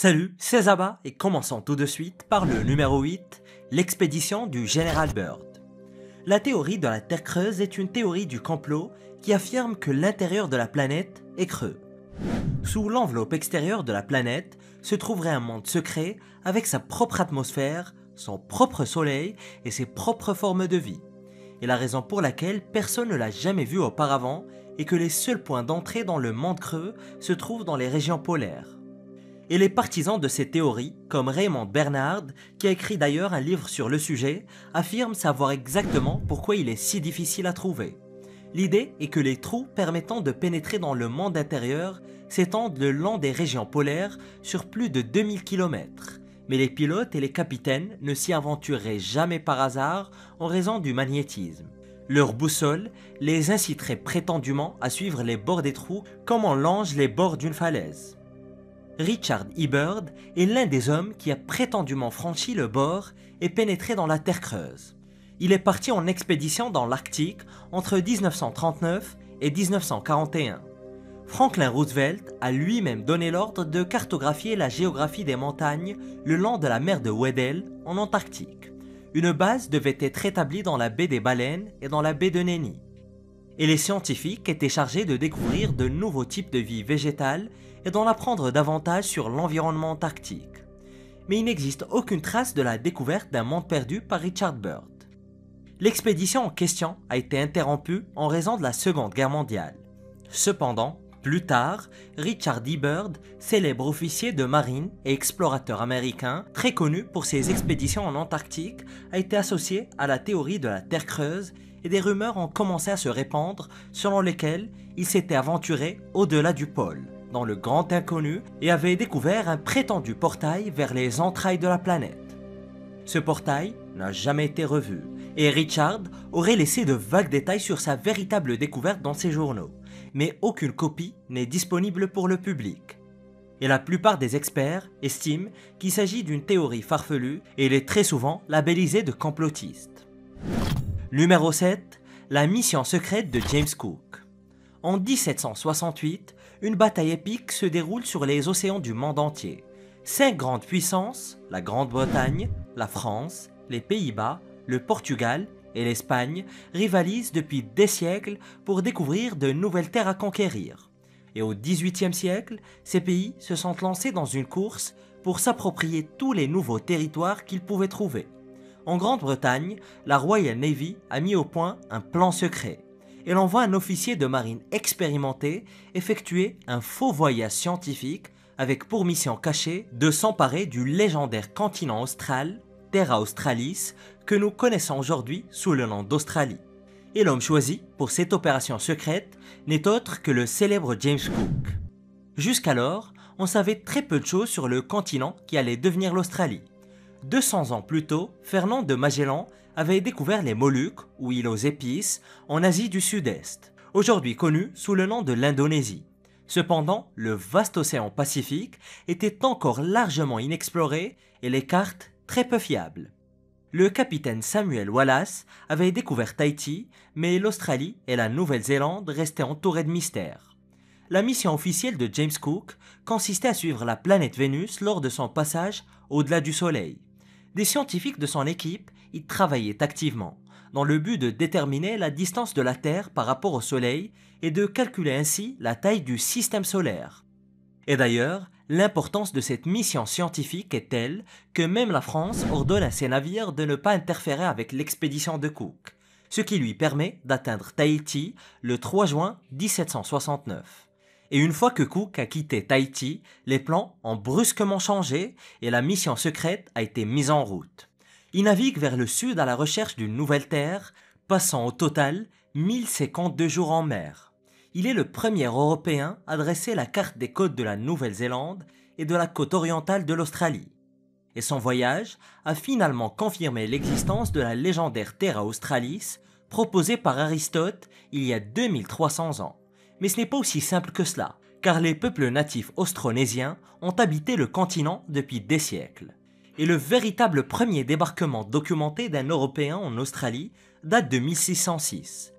Salut, c'est Zaba et commençons tout de suite par le numéro 8, l'expédition du général Byrd. La théorie de la Terre creuse est une théorie du complot qui affirme que l'intérieur de la planète est creux. Sous l'enveloppe extérieure de la planète se trouverait un monde secret avec sa propre atmosphère, son propre soleil et ses propres formes de vie. Et la raison pour laquelle personne ne l'a jamais vu auparavant est que les seuls points d'entrée dans le monde creux se trouvent dans les régions polaires. Et les partisans de ces théories, comme Raymond Bernard, qui a écrit d'ailleurs un livre sur le sujet, affirment savoir exactement pourquoi il est si difficile à trouver. L'idée est que les trous permettant de pénétrer dans le monde intérieur s'étendent le long des régions polaires sur plus de 2000 km. Mais les pilotes et les capitaines ne s'y aventureraient jamais par hasard en raison du magnétisme. Leur boussole les inciterait prétendument à suivre les bords des trous comme on longe les bords d'une falaise. Richard E. Byrd est l'un des hommes qui a prétendument franchi le bord et pénétré dans la Terre creuse. Il est parti en expédition dans l'Arctique entre 1939 et 1941. Franklin Roosevelt a lui-même donné l'ordre de cartographier la géographie des montagnes le long de la mer de Weddell en Antarctique. Une base devait être établie dans la baie des Baleines et dans la baie de Nenni. Et les scientifiques étaient chargés de découvrir de nouveaux types de vie végétale et d'en apprendre davantage sur l'environnement antarctique. Mais il n'existe aucune trace de la découverte d'un monde perdu par Richard Byrd. L'expédition en question a été interrompue en raison de la Seconde Guerre mondiale. Cependant, plus tard, Richard E. Byrd, célèbre officier de marine et explorateur américain, très connu pour ses expéditions en Antarctique, a été associé à la théorie de la Terre creuse et des rumeurs ont commencé à se répandre selon lesquelles il s'était aventuré au-delà du pôle, dans le grand inconnu, et avait découvert un prétendu portail vers les entrailles de la planète. Ce portail n'a jamais été revu, et Richard aurait laissé de vagues détails sur sa véritable découverte dans ses journaux, mais aucune copie n'est disponible pour le public. Et la plupart des experts estiment qu'il s'agit d'une théorie farfelue et elle est très souvent labellisée de complotiste. Numéro 7, la mission secrète de James Cook. En 1768, une bataille épique se déroule sur les océans du monde entier. 5 grandes puissances, la Grande-Bretagne, la France, les Pays-Bas, le Portugal et l'Espagne, rivalisent depuis des siècles pour découvrir de nouvelles terres à conquérir. Et au XVIIIe siècle, ces pays se sont lancés dans une course pour s'approprier tous les nouveaux territoires qu'ils pouvaient trouver. En Grande-Bretagne, la Royal Navy a mis au point un plan secret. Elle envoie un officier de marine expérimenté effectuer un faux voyage scientifique avec pour mission cachée de s'emparer du légendaire continent austral, Terra Australis, que nous connaissons aujourd'hui sous le nom d'Australie. Et l'homme choisi pour cette opération secrète n'est autre que le célèbre James Cook. Jusqu'alors, on savait très peu de choses sur le continent qui allait devenir l'Australie. 200 ans plus tôt, Fernand de Magellan avait découvert les Moluques, ou îles aux épices, en Asie du Sud-Est, aujourd'hui connue sous le nom de l'Indonésie. Cependant, le vaste océan Pacifique était encore largement inexploré et les cartes très peu fiables. Le capitaine Samuel Wallis avait découvert Tahiti, mais l'Australie et la Nouvelle-Zélande restaient entourées de mystères. La mission officielle de James Cook consistait à suivre la planète Vénus lors de son passage au-delà du Soleil. Des scientifiques de son équipe y travaillaient activement, dans le but de déterminer la distance de la Terre par rapport au Soleil et de calculer ainsi la taille du système solaire. Et d'ailleurs, l'importance de cette mission scientifique est telle que même la France ordonne à ses navires de ne pas interférer avec l'expédition de Cook, ce qui lui permet d'atteindre Tahiti le 3 juin 1769. Et une fois que Cook a quitté Tahiti, les plans ont brusquement changé et la mission secrète a été mise en route. Il navigue vers le sud à la recherche d'une nouvelle terre, passant au total 1052 jours en mer. Il est le premier Européen à dresser la carte des côtes de la Nouvelle-Zélande et de la côte orientale de l'Australie. Et son voyage a finalement confirmé l'existence de la légendaire Terra Australis proposée par Aristote il y a 2300 ans. Mais ce n'est pas aussi simple que cela, car les peuples natifs austronésiens ont habité le continent depuis des siècles. Et le véritable premier débarquement documenté d'un Européen en Australie date de 1606.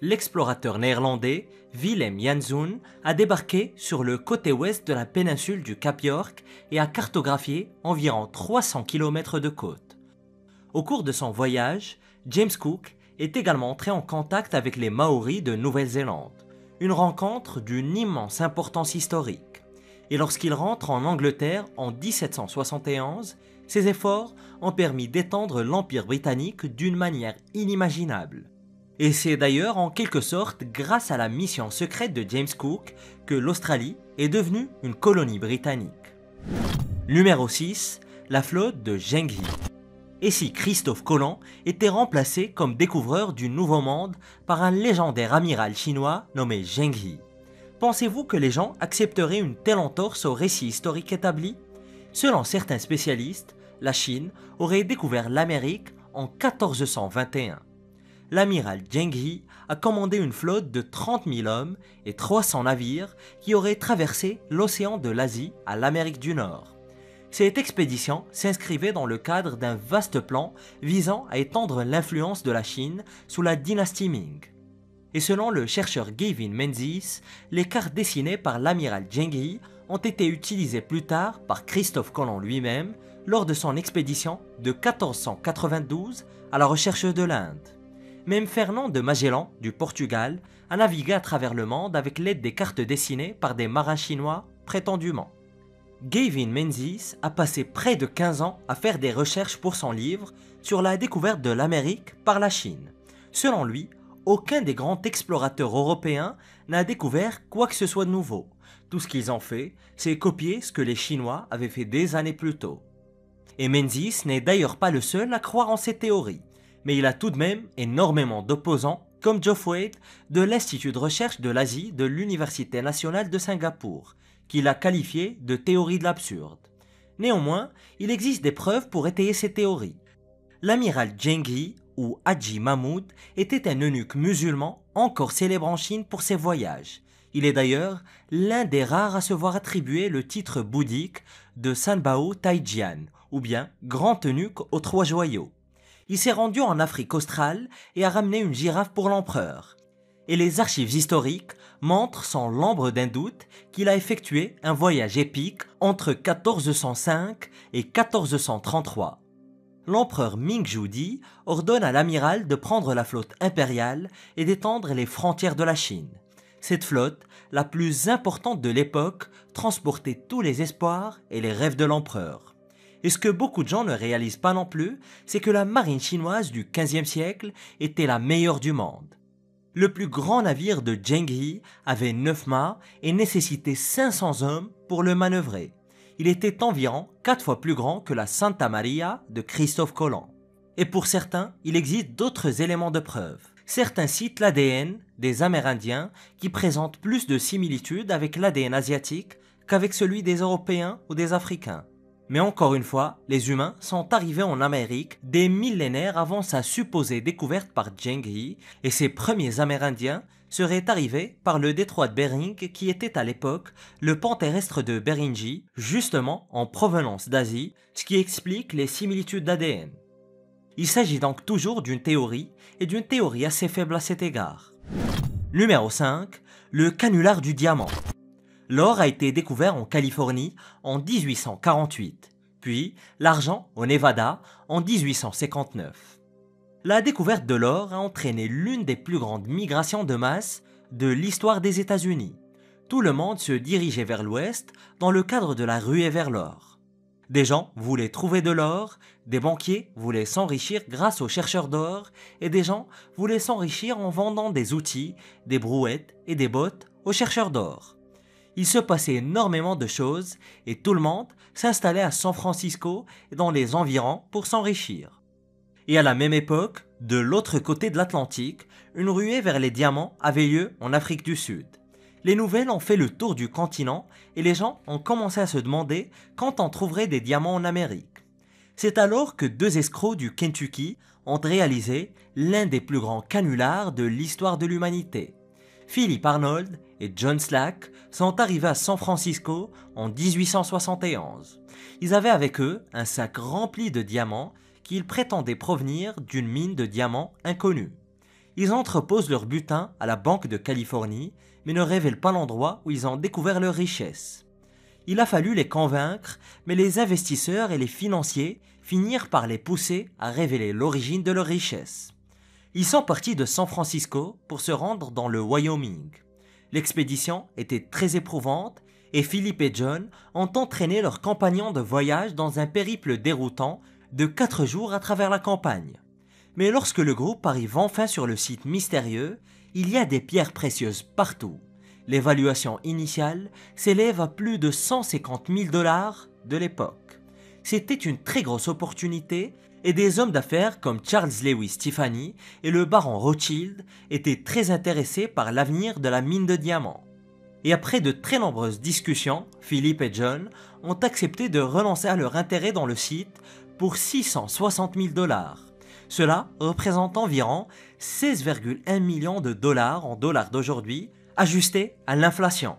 l'explorateur néerlandais Willem Janszoon a débarqué sur le côté ouest de la péninsule du Cap York et a cartographié environ 300 km de côte. Au cours de son voyage, James Cook est également entré en contact avec les Maoris de Nouvelle-Zélande, une rencontre d'une immense importance historique. Et lorsqu'il rentre en Angleterre en 1771, ses efforts ont permis d'étendre l'Empire britannique d'une manière inimaginable. Et c'est d'ailleurs en quelque sorte grâce à la mission secrète de James Cook que l'Australie est devenue une colonie britannique. Numéro 6. La flotte de Zheng He. Et si Christophe Colomb était remplacé comme découvreur du Nouveau Monde par un légendaire amiral chinois nommé Zheng He? Pensez-vous que les gens accepteraient une telle entorse au récit historique établi? Selon certains spécialistes, la Chine aurait découvert l'Amérique en 1421. L'amiral Zheng He a commandé une flotte de 30 000 hommes et 300 navires qui auraient traversé l'océan de l'Asie à l'Amérique du Nord. Cette expédition s'inscrivait dans le cadre d'un vaste plan visant à étendre l'influence de la Chine sous la dynastie Ming. Et selon le chercheur Gavin Menzies, les cartes dessinées par l'amiral Zheng He ont été utilisées plus tard par Christophe Colomb lui-même lors de son expédition de 1492 à la recherche de l'Inde. Même Fernand de Magellan, du Portugal, a navigué à travers le monde avec l'aide des cartes dessinées par des marins chinois prétendument. Gavin Menzies a passé près de 15 ans à faire des recherches pour son livre sur la découverte de l'Amérique par la Chine. Selon lui, aucun des grands explorateurs européens n'a découvert quoi que ce soit de nouveau. Tout ce qu'ils ont fait, c'est copier ce que les Chinois avaient fait des années plus tôt. Et Menzies n'est d'ailleurs pas le seul à croire en cette théorie, mais il a tout de même énormément d'opposants, comme Geoff Wade de l'Institut de recherche de l'Asie de l'Université nationale de Singapour, qu'il a qualifié de théorie de l'absurde. Néanmoins, il existe des preuves pour étayer ces théories. L'amiral Zheng He, ou Haji Mahmoud, était un eunuque musulman encore célèbre en Chine pour ses voyages. Il est d'ailleurs l'un des rares à se voir attribuer le titre bouddhique de Sanbao Taijian, ou bien grand eunuque aux 3 joyaux. Il s'est rendu en Afrique australe et a ramené une girafe pour l'empereur. Et les archives historiques montrent sans l'ombre d'un doute qu'il a effectué un voyage épique entre 1405 et 1433. L'empereur Ming Di ordonne à l'amiral de prendre la flotte impériale et d'étendre les frontières de la Chine. Cette flotte, la plus importante de l'époque, transportait tous les espoirs et les rêves de l'empereur. Et ce que beaucoup de gens ne réalisent pas non plus, c'est que la marine chinoise du XVe siècle était la meilleure du monde. Le plus grand navire de Zheng He avait 9 mâts et nécessitait 500 hommes pour le manœuvrer. Il était environ 4 fois plus grand que la Santa Maria de Christophe Colomb. Et pour certains, il existe d'autres éléments de preuve. Certains citent l'ADN des Amérindiens qui présente plus de similitudes avec l'ADN asiatique qu'avec celui des Européens ou des Africains. Mais encore une fois, les humains sont arrivés en Amérique des millénaires avant sa supposée découverte par Zheng He et ses premiers Amérindiens seraient arrivés par le détroit de Bering qui était à l'époque le pont terrestre de Beringie, justement en provenance d'Asie, ce qui explique les similitudes d'ADN. Il s'agit donc toujours d'une théorie et d'une théorie assez faible à cet égard. Numéro 5. Le canular du diamant. L'or a été découvert en Californie en 1848, puis l'argent au Nevada en 1859. La découverte de l'or a entraîné l'une des plus grandes migrations de masse de l'histoire des États-Unis. Tout le monde se dirigeait vers l'ouest dans le cadre de la ruée vers l'or. Des gens voulaient trouver de l'or, des banquiers voulaient s'enrichir grâce aux chercheurs d'or, et des gens voulaient s'enrichir en vendant des outils, des brouettes et des bottes aux chercheurs d'or. Il se passait énormément de choses et tout le monde s'installait à San Francisco et dans les environs pour s'enrichir. Et à la même époque, de l'autre côté de l'Atlantique, une ruée vers les diamants avait lieu en Afrique du Sud. Les nouvelles ont fait le tour du continent et les gens ont commencé à se demander quand on trouverait des diamants en Amérique. C'est alors que 2 escrocs du Kentucky ont réalisé l'un des plus grands canulars de l'histoire de l'humanité. Philip Arnold et John Slack sont arrivés à San Francisco en 1871. Ils avaient avec eux un sac rempli de diamants qu'ils prétendaient provenir d'une mine de diamants inconnue. Ils entreposent leur butin à la Banque de Californie, mais ne révèlent pas l'endroit où ils ont découvert leur richesse. Il a fallu les convaincre, mais les investisseurs et les financiers finirent par les pousser à révéler l'origine de leur richesse. Ils sont partis de San Francisco pour se rendre dans le Wyoming. L'expédition était très éprouvante et Philippe et John ont entraîné leurs compagnons de voyage dans un périple déroutant de 4 jours à travers la campagne. Mais lorsque le groupe arrive enfin sur le site mystérieux, il y a des pierres précieuses partout. L'évaluation initiale s'élève à plus de 150 000 $ de l'époque. C'était une très grosse opportunité et des hommes d'affaires comme Charles Lewis Tiffany et le baron Rothschild étaient très intéressés par l'avenir de la mine de diamants. Et après de très nombreuses discussions, Philippe et John ont accepté de renoncer à leur intérêt dans le site pour 660 000 $. Cela représente environ 16,1 millions de dollars en dollars d'aujourd'hui, ajustés à l'inflation.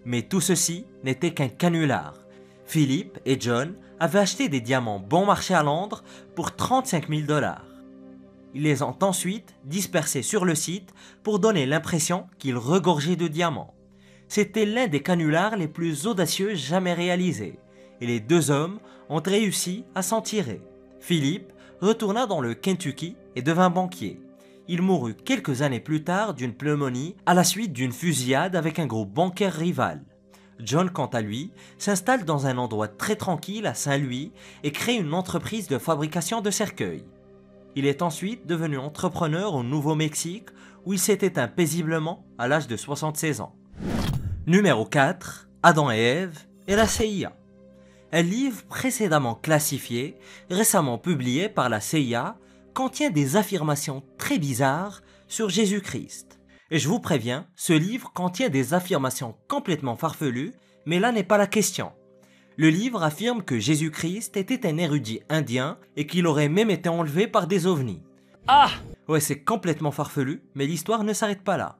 Mais tout ceci n'était qu'un canular. Philippe et John avaient acheté des diamants bon marché à Londres pour 35 000 $. Ils les ont ensuite dispersés sur le site pour donner l'impression qu'ils regorgeaient de diamants. C'était l'un des canulars les plus audacieux jamais réalisés, et les deux hommes ont réussi à s'en tirer. Philippe retourna dans le Kentucky et devint banquier. Il mourut quelques années plus tard d'une pneumonie à la suite d'une fusillade avec un groupe bancaire rival. John, quant à lui, s'installe dans un endroit très tranquille à Saint-Louis et crée une entreprise de fabrication de cercueils. Il est ensuite devenu entrepreneur au Nouveau-Mexique où il s'est éteint paisiblement à l'âge de 76 ans. Numéro 4. Adam et Ève et la CIA. Un livre précédemment classifié, récemment publié par la CIA, contient des affirmations très bizarres sur Jésus-Christ. Et je vous préviens, ce livre contient des affirmations complètement farfelues, mais là n'est pas la question. Le livre affirme que Jésus-Christ était un érudit indien et qu'il aurait même été enlevé par des ovnis. Ah! Ouais, c'est complètement farfelu, mais l'histoire ne s'arrête pas là.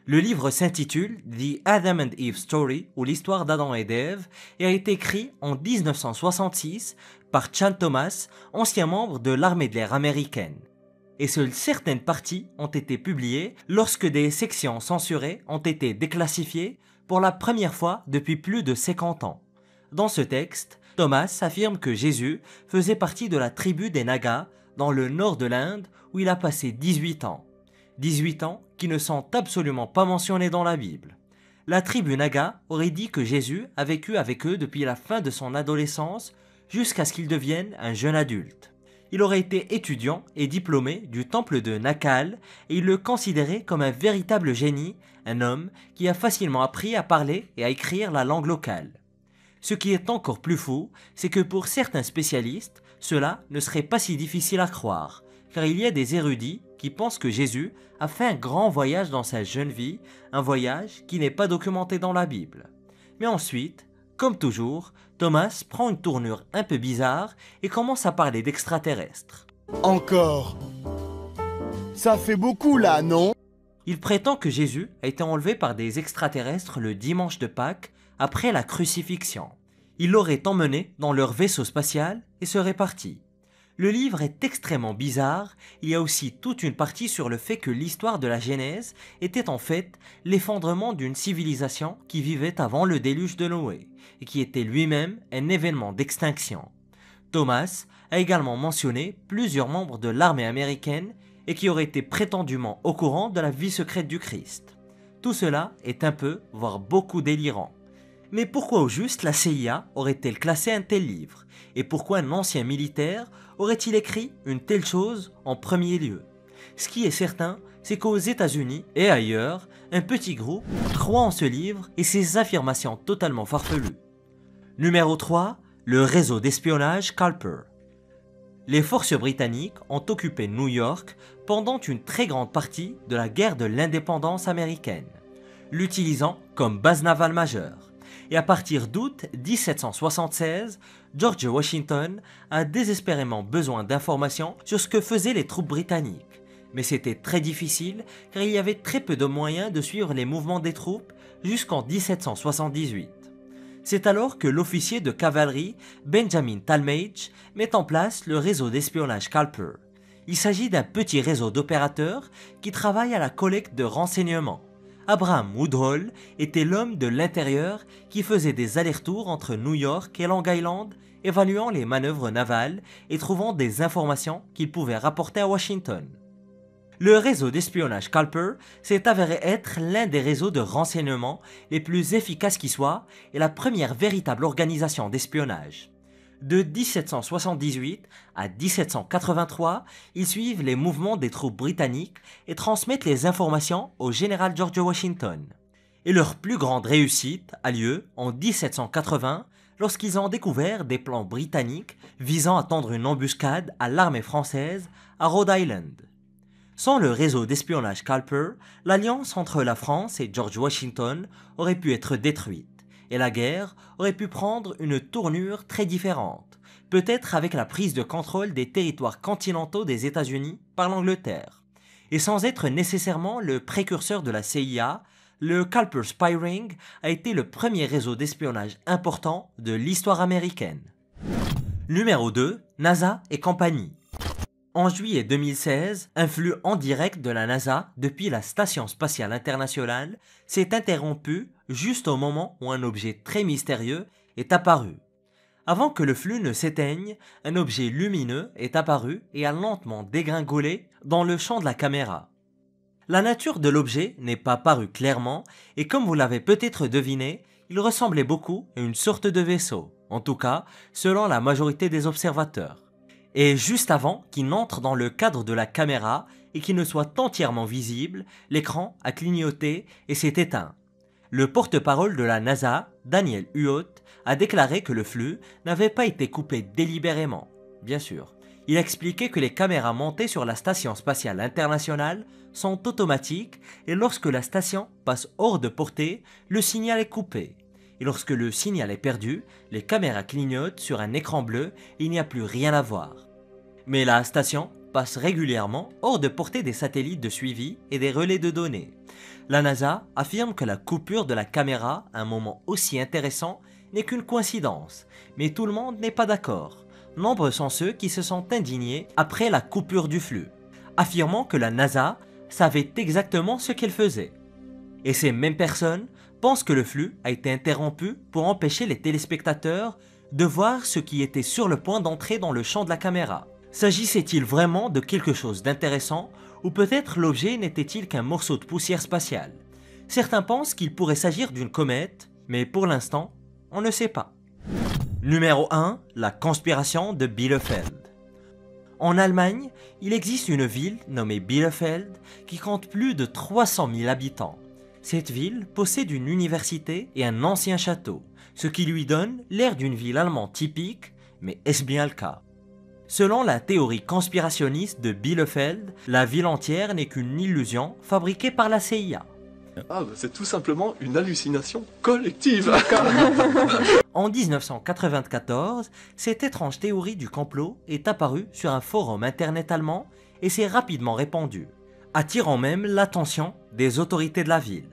Le livre s'intitule The Adam and Eve Story, ou l'histoire d'Adam et d'Ève, et a été écrit en 1966 par Chan Thomas, ancien membre de l'armée de l'air américaine. Et seules certaines parties ont été publiées lorsque des sections censurées ont été déclassifiées pour la première fois depuis plus de 50 ans. Dans ce texte, Thomas affirme que Jésus faisait partie de la tribu des Nagas dans le nord de l'Inde où il a passé 18 ans. 18 ans qui ne sont absolument pas mentionnés dans la Bible. La tribu Naga aurait dit que Jésus a vécu avec eux depuis la fin de son adolescence jusqu'à ce qu'il devienne un jeune adulte. Il aurait été étudiant et diplômé du temple de Nakal et il le considérait comme un véritable génie, un homme qui a facilement appris à parler et à écrire la langue locale. Ce qui est encore plus fou, c'est que pour certains spécialistes, cela ne serait pas si difficile à croire, car il y a des érudits qui pensent que Jésus a fait un grand voyage dans sa jeune vie, un voyage qui n'est pas documenté dans la Bible. Mais ensuite, comme toujours, Thomas prend une tournure un peu bizarre et commence à parler d'extraterrestres. Encore. Ça fait beaucoup là, non? Il prétend que Jésus a été enlevé par des extraterrestres le dimanche de Pâques après la crucifixion. Ils l'auraient emmené dans leur vaisseau spatial et seraient partis. Le livre est extrêmement bizarre, il y a aussi toute une partie sur le fait que l'histoire de la Genèse était en fait l'effondrement d'une civilisation qui vivait avant le déluge de Noé, et qui était lui-même un événement d'extinction. Thomas a également mentionné plusieurs membres de l'armée américaine et qui auraient été prétendument au courant de la vie secrète du Christ. Tout cela est un peu, voire beaucoup délirant. Mais pourquoi au juste la CIA aurait-elle classé un tel livre? Et pourquoi un ancien militaire aurait-il écrit une telle chose en premier lieu? Ce qui est certain, c'est qu'aux États-Unis et ailleurs, un petit groupe croit en ce livre et ses affirmations totalement farfelues. Numéro 3. Le réseau d'espionnage Culper. Les forces britanniques ont occupé New York pendant une très grande partie de la guerre de l'indépendance américaine, l'utilisant comme base navale majeure. Et à partir d'août 1776, George Washington a désespérément besoin d'informations sur ce que faisaient les troupes britanniques. Mais c'était très difficile car il y avait très peu de moyens de suivre les mouvements des troupes jusqu'en 1778. C'est alors que l'officier de cavalerie Benjamin Tallmadge met en place le réseau d'espionnage Culper. Il s'agit d'un petit réseau d'opérateurs qui travaillent à la collecte de renseignements. Abraham Woodhull était l'homme de l'intérieur qui faisait des allers-retours entre New York et Long Island, évaluant les manœuvres navales et trouvant des informations qu'il pouvait rapporter à Washington. Le réseau d'espionnage Culper s'est avéré être l'un des réseaux de renseignement les plus efficaces qui soient et la première véritable organisation d'espionnage. De 1778 à 1783, ils suivent les mouvements des troupes britanniques et transmettent les informations au général George Washington. Et leur plus grande réussite a lieu en 1780 lorsqu'ils ont découvert des plans britanniques visant à tendre une embuscade à l'armée française à Rhode Island. Sans le réseau d'espionnage Culper, l'alliance entre la France et George Washington aurait pu être détruite et la guerre aurait pu prendre une tournure très différente, peut-être avec la prise de contrôle des territoires continentaux des États-Unis par l'Angleterre. Et sans être nécessairement le précurseur de la CIA, le Culper Spy Ring a été le premier réseau d'espionnage important de l'histoire américaine. Numéro 2, NASA et compagnie. En juillet 2016, un flux en direct de la NASA depuis la Station spatiale internationale s'est interrompu juste au moment où un objet très mystérieux est apparu. Avant que le flux ne s'éteigne, un objet lumineux est apparu et a lentement dégringolé dans le champ de la caméra. La nature de l'objet n'est pas parue clairement et comme vous l'avez peut-être deviné, il ressemblait beaucoup à une sorte de vaisseau, en tout cas selon la majorité des observateurs. Et juste avant qu'il n'entre dans le cadre de la caméra et qu'il ne soit entièrement visible, l'écran a clignoté et s'est éteint. Le porte-parole de la NASA, Daniel Huot, a déclaré que le flux n'avait pas été coupé délibérément, bien sûr. Il a expliqué que les caméras montées sur la Station spatiale internationale sont automatiques et lorsque la station passe hors de portée, le signal est coupé. Et lorsque le signal est perdu, les caméras clignotent sur un écran bleu et il n'y a plus rien à voir. Mais la station passe régulièrement hors de portée des satellites de suivi et des relais de données. La NASA affirme que la coupure de la caméra à un moment aussi intéressant n'est qu'une coïncidence, mais tout le monde n'est pas d'accord. Nombreux sont ceux qui se sont indignés après la coupure du flux, affirmant que la NASA savait exactement ce qu'elle faisait. Et ces mêmes personnes pensent que le flux a été interrompu pour empêcher les téléspectateurs de voir ce qui était sur le point d'entrer dans le champ de la caméra. S'agissait-il vraiment de quelque chose d'intéressant ou peut-être l'objet n'était-il qu'un morceau de poussière spatiale? Certains pensent qu'il pourrait s'agir d'une comète, mais pour l'instant, on ne sait pas. Numéro 1, la conspiration de Bielefeld. En Allemagne, il existe une ville nommée Bielefeld qui compte plus de 300 000 habitants. Cette ville possède une université et un ancien château, ce qui lui donne l'air d'une ville allemande typique, mais est-ce bien le cas? Selon la théorie conspirationniste de Bielefeld, la ville entière n'est qu'une illusion fabriquée par la CIA. Ah, bah c'est tout simplement une hallucination collective. En 1994, cette étrange théorie du complot est apparue sur un forum internet allemand et s'est rapidement répandue, attirant même l'attention des autorités de la ville.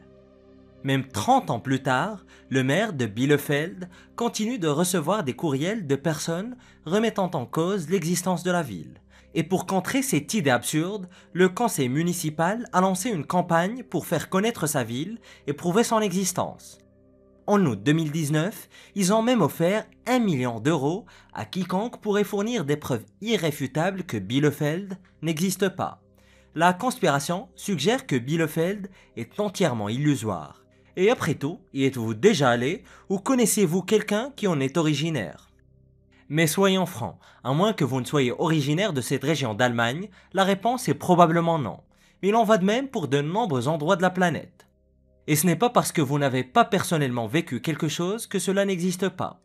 Même 30 ans plus tard, le maire de Bielefeld continue de recevoir des courriels de personnes remettant en cause l'existence de la ville. Et pour contrer cette idée absurde, le conseil municipal a lancé une campagne pour faire connaître sa ville et prouver son existence. En août 2019, ils ont même offert 1 million d'euros à quiconque pourrait fournir des preuves irréfutables que Bielefeld n'existe pas. La conspiration suggère que Bielefeld est entièrement illusoire. Et après tout, y êtes-vous déjà allé ou connaissez-vous quelqu'un qui en est originaire? Mais soyons francs, à moins que vous ne soyez originaire de cette région d'Allemagne, la réponse est probablement non. Mais il en va de même pour de nombreux endroits de la planète. Et ce n'est pas parce que vous n'avez pas personnellement vécu quelque chose que cela n'existe pas.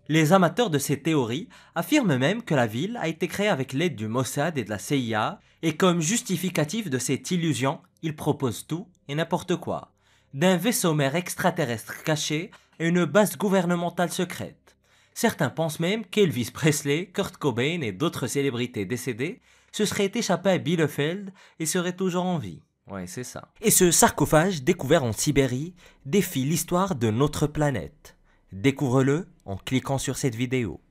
Les amateurs de ces théories affirment même que la ville a été créée avec l'aide du Mossad et de la CIA, et comme justificatif de cette illusion, ils proposent tout et n'importe quoi. D'un vaisseau mère extraterrestre caché à une base gouvernementale secrète. Certains pensent même qu'Elvis Presley, Kurt Cobain et d'autres célébrités décédées se seraient échappés à Bielefeld et seraient toujours en vie. Ouais, c'est ça. Et ce sarcophage découvert en Sibérie défie l'histoire de notre planète. Découvre-le en cliquant sur cette vidéo.